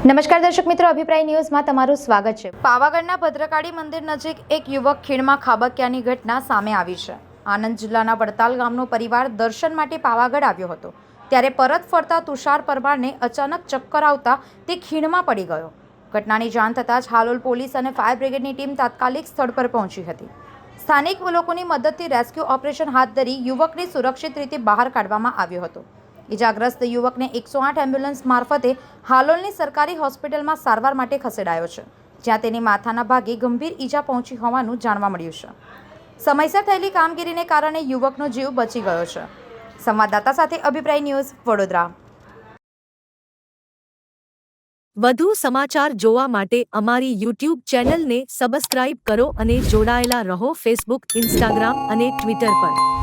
નમસ્કાર દર્શક મિત્રો, અભિપ્રાય ન્યૂઝમાં તમારું સ્વાગત છે। પાવાગઢના ભદ્રકાળી મંદિર નજીક એક યુવક ખીણમાં ખાબક્યાની ઘટના સામે આવી છે। આણંદ જિલ્લાના વડતાલ ગામનો પરિવાર દર્શન માટે પાવાગઢ આવ્યો હતો, ત્યારે પરત ફરતા તુષાર પરમારને અચાનક ચક્કર આવતા તે ખીણમાં પડી ગયો। ઘટનાની જાણ થતાં જ હાલોલ પોલીસ અને ફાયર બ્રિગેડની ટીમ તાત્કાલિક સ્થળ પર પહોંચી હતી। સ્થાનિક લોકોની મદદથી રેસ્ક્યુ ઓપરેશન હાથ ધરી યુવકને સુરક્ષિત રીતે બહાર કાઢવામાં આવ્યો હતો। ઇજાગ્રસ્ત યુવકને 108 એમ્બ્યુલન્સ મારફતે હાલોલની સરકારી હોસ્પિટલમાં સારવાર માટે ખસેડાયો છે, જ્યાં તેની માથાના ભાગે ગંભીર ઈજા પહોંચી હોવાનું જાણવા મળ્યું છે। સમયસર થયેલી કામગીરીને કારણે યુવકનો જીવ બચી ગયો છે। સંવાદદાતા સાથે અભિપ્રાય ન્યૂઝ, વડોદરા। વધુ સમાચાર જોવા માટે અમારી YouTube ચેનલને સબસ્ક્રાઇબ કરો અને જોડાયેલા રહો ફેસબુક, ઇન્સ્ટાગ્રામ અને ટ્વિટર પર।